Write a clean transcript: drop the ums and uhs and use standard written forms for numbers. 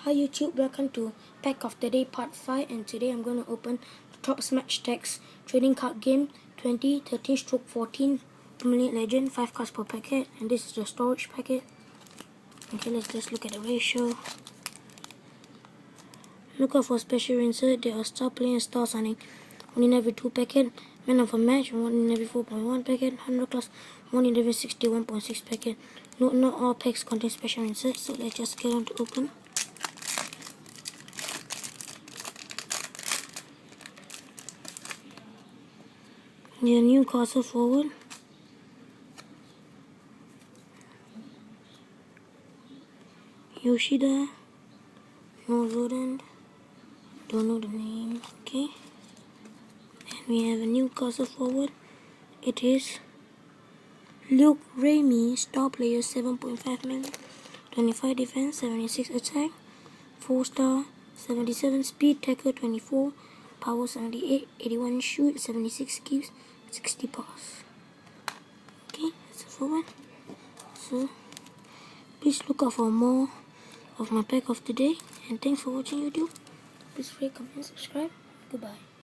Hi YouTube, welcome to Pack of the Day Part 5, and today I'm going to open the Top Smash Tags trading card game 2013/14 Permanent Legend, 5 cards per packet, and this is the storage packet. Okay, let's just look at the ratio. Look out for special insert. There are star play and star signing. 1 in every 2 packet. Man of a match, 1 in every 4.1 packet. 100 class, 1 in every 61.6 packet. Note, not all packs contain special inserts, so let's just get on to open. The Newcastle forward. Yoshida. No Rodent. Don't know the name. Okay. And we have a Newcastle forward. It is Luke Ramey, star player, 7.5 million, 25 defense, 76 attack, 4 star, 77 speed, tackle 24, power 78, 81 shoot, 76 keeps, 60 pass. Okay, that's the forward. So please look out for more of my pack of the day, and thanks for watching YouTube. Please rate, comment, subscribe. Goodbye.